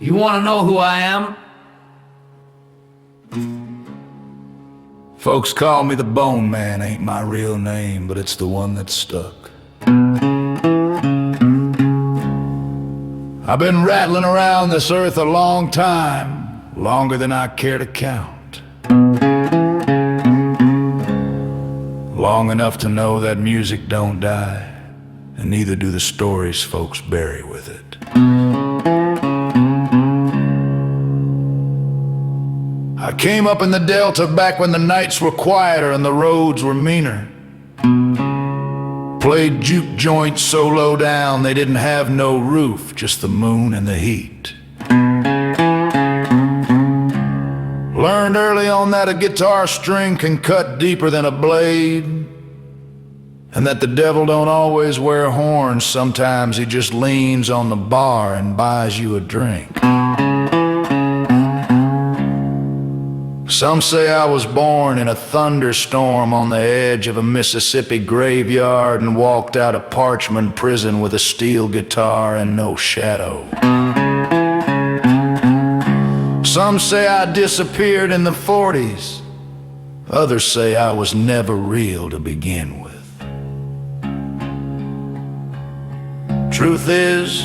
You want to know who I am? Folks call me the Bone Man, ain't my real name, but it's the one that stuck. I've been rattling around this earth a long time, longer than I care to count. Long enough to know that music don't die, and neither do the stories folks bury with it. I came up in the Delta back when the nights were quieter and the roads were meaner. Played juke joints so low down they didn't have no roof, just the moon and the heat. Learned early on that a guitar string can cut deeper than a blade, and that the devil don't always wear horns. Sometimes he just leans on the bar and buys you a drink. Some say I was born in a thunderstorm on the edge of a Mississippi graveyard and walked out of Parchman prison with a steel guitar and no shadow. Some say I disappeared in the 40s. Others say I was never real to begin with. Truth is,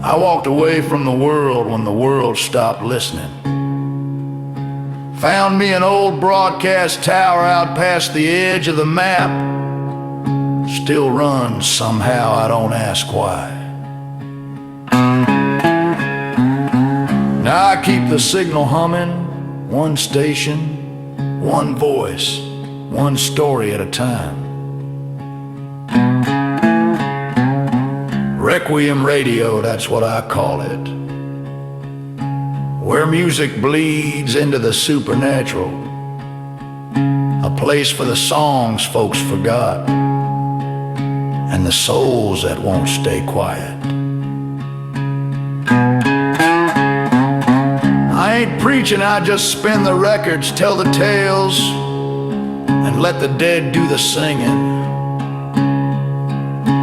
I walked away from the world when the world stopped listening. Found me an old broadcast tower out past the edge of the map. Still runs somehow, I don't ask why. Now I keep the signal humming, one station, one voice, one story at a time. Requiem radio, that's what I call it. Where music bleeds into the supernatural. A place for the songs folks forgot, and the souls that won't stay quiet. I ain't preaching, I just spin the records, tell the tales, and let the dead do the singing.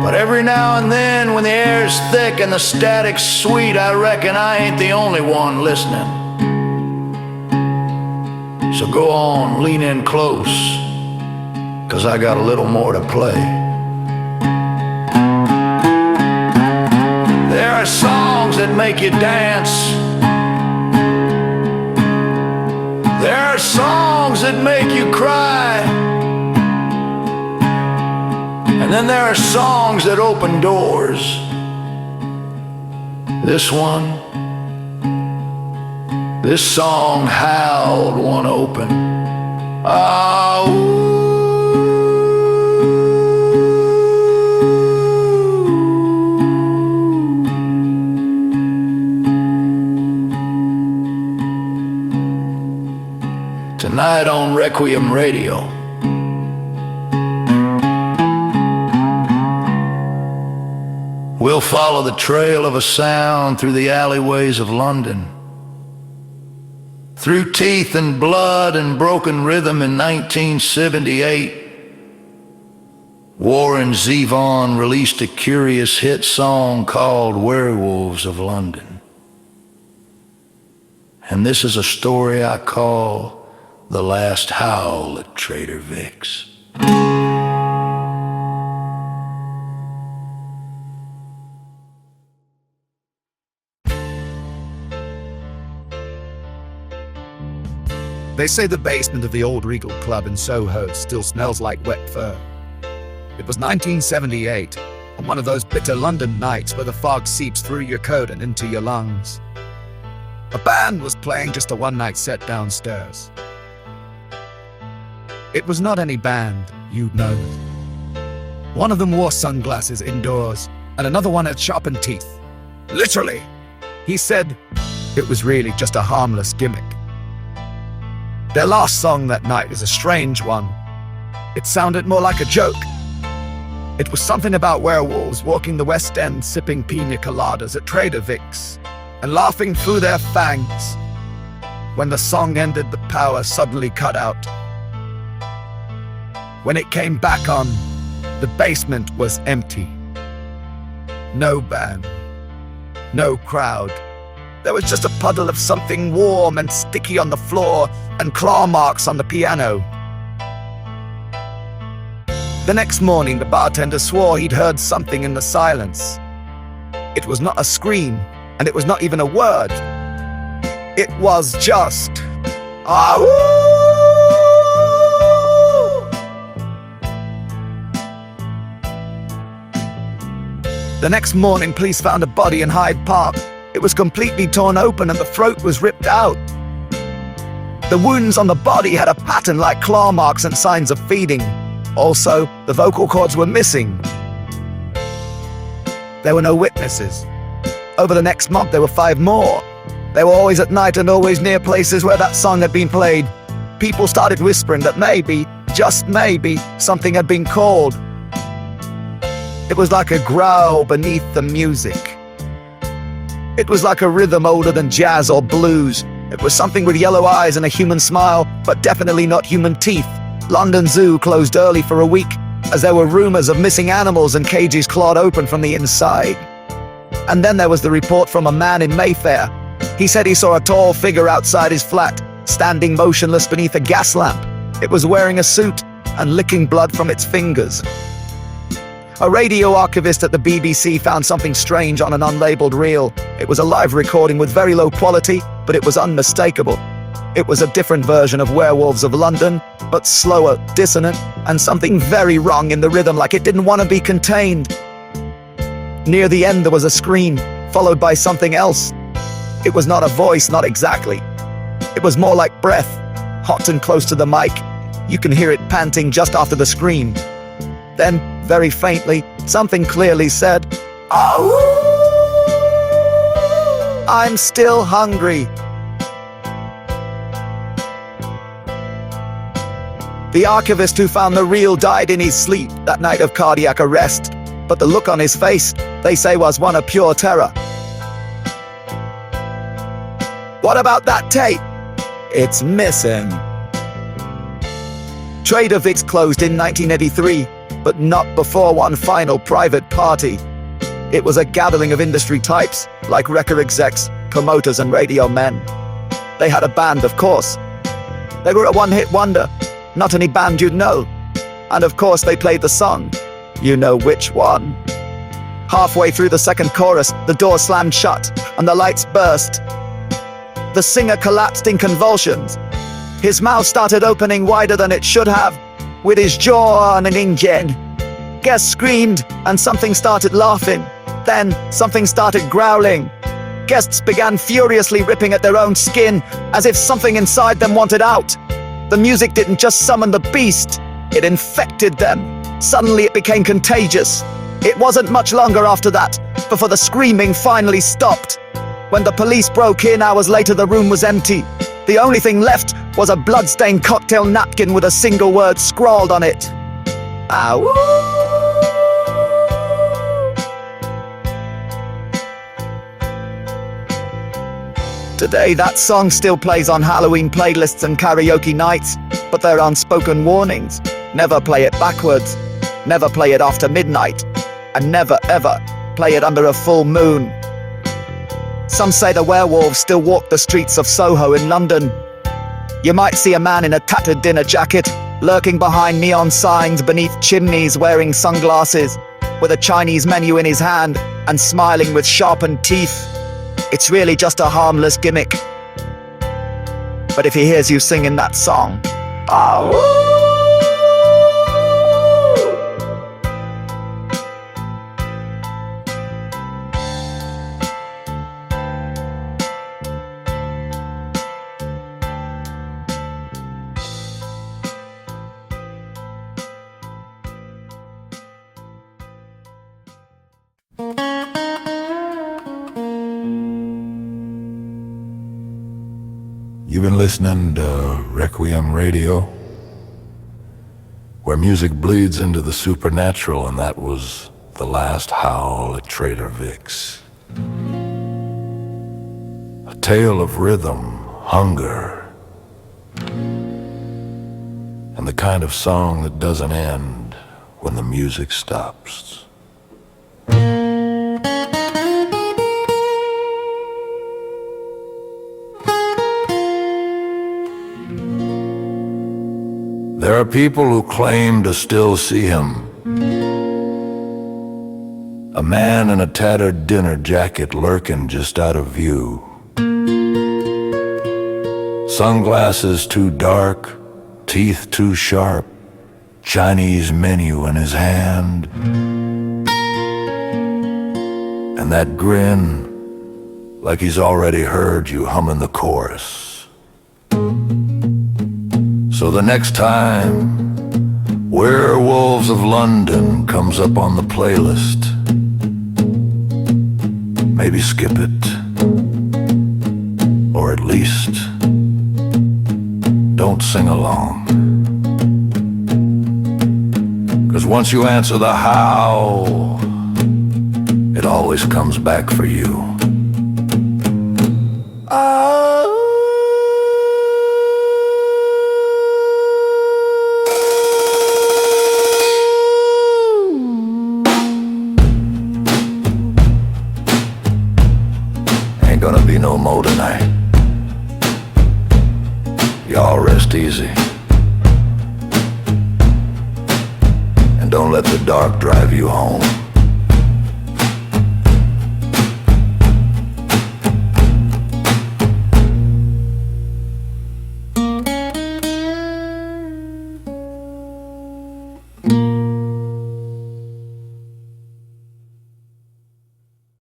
But every now and then, when the air's thick and the static's sweet, I reckon I ain't the only one listening. So go on, lean in close, 'cause I got a little more to play. There are songs that make you dance. There are songs that make you cry. And then there are songs that open doors. This song, Howl, one open. Ah, ooh. Tonight on Requiem Radio. We'll follow the trail of a sound through the alleyways of London, through teeth and blood and broken rhythm in 1978. Warren Zevon released a curious hit song called Werewolves of London. And this is a story I call The Last Howl at Trader Vic's. They say the basement of the old Regal Club in Soho still smells like wet fur. It was 1978, on one of those bitter London nights where the fog seeps through your coat and into your lungs. A band was playing just a one-night set downstairs. It was not any band, you'd know. One of them wore sunglasses indoors, and another one had sharpened teeth. Literally. He said it was really just a harmless gimmick. Their last song that night was a strange one. It sounded more like a joke. It was something about werewolves walking the West End sipping pina coladas at Trader Vic's and laughing through their fangs. When the song ended, the power suddenly cut out. When it came back on, the basement was empty. No band, no crowd, There was just a puddle of something warm and sticky on the floor and claw marks on the piano. The next morning, the bartender swore he'd heard something in the silence. It was not a scream, and it was not even a word. It was just, "Ahoo!" The next morning, police found a body in Hyde Park. It was completely torn open and the throat was ripped out. The wounds on the body had a pattern like claw marks and signs of feeding. Also, the vocal cords were missing. There were no witnesses. Over the next month, there were 5 more. They were always at night and always near places where that song had been played. People started whispering that maybe, just maybe, something had been called. It was like a growl beneath the music. It was like a rhythm older than jazz or blues. It was something with yellow eyes and a human smile, but definitely not human teeth. London Zoo closed early for a week, as there were rumors of missing animals and cages clawed open from the inside. And then there was the report from a man in Mayfair. He said he saw a tall figure outside his flat, standing motionless beneath a gas lamp. It was wearing a suit and licking blood from its fingers. A radio archivist at the BBC found something strange on an unlabeled reel. It was a live recording with very low quality, but it was unmistakable. It was a different version of Werewolves of London, but slower, dissonant, and something very wrong in the rhythm, like it didn't want to be contained. Near the end there was a scream, followed by something else. It was not a voice, not exactly. It was more like breath, hot and close to the mic. You can hear it panting just after the scream. Then, very faintly, something clearly said, "Ahoo! I'm still hungry." The archivist who found the reel died in his sleep that night of cardiac arrest, but the look on his face, they say, was one of pure terror. What about that tape? It's missing. Trader Vic's closed in 1983, but not before one final private party. It was a gathering of industry types, like record execs, promoters, and radio men. They had a band, of course. They were a one-hit wonder, not any band you'd know. And of course they played the song. You know which one. Halfway through the second chorus, the door slammed shut, and the lights burst. The singer collapsed in convulsions. His mouth started opening wider than it should have, with his jaw on an ingen. Guests screamed, and something started laughing. Then, something started growling. Guests began furiously ripping at their own skin, as if something inside them wanted out. The music didn't just summon the beast, it infected them. Suddenly it became contagious. It wasn't much longer after that, before the screaming finally stopped. When the police broke in hours later, the room was empty. The only thing left was a blood-stained cocktail napkin with a single word scrawled on it. Ahoo! Today, that song still plays on Halloween playlists and karaoke nights, but there are unspoken warnings. Never play it backwards, never play it after midnight, and never ever play it under a full moon. Some say the werewolves still walk the streets of Soho in London. You might see a man in a tattered dinner jacket, lurking behind neon signs beneath chimneys, wearing sunglasses, with a Chinese menu in his hand and smiling with sharpened teeth. It's really just a harmless gimmick. But if he hears you singing that song, "Ahoo!" You've been listening to Requiem Radio, where music bleeds into the supernatural, and that was the last Howl at Trader Vic's. A tale of rhythm, hunger, and the kind of song that doesn't end when the music stops. are people who claim to still see him. A man in a tattered dinner jacket lurking just out of view. Sunglasses too dark, teeth too sharp, Chinese menu in his hand. And that grin, like he's already heard you humming the chorus. So the next time Werewolves of London comes up on the playlist, maybe skip it, or at least don't sing along. 'Cause once you answer the howl, it always comes back for you. Ain't gonna be no more tonight. Y'all rest easy. And don't let the dark drive you home.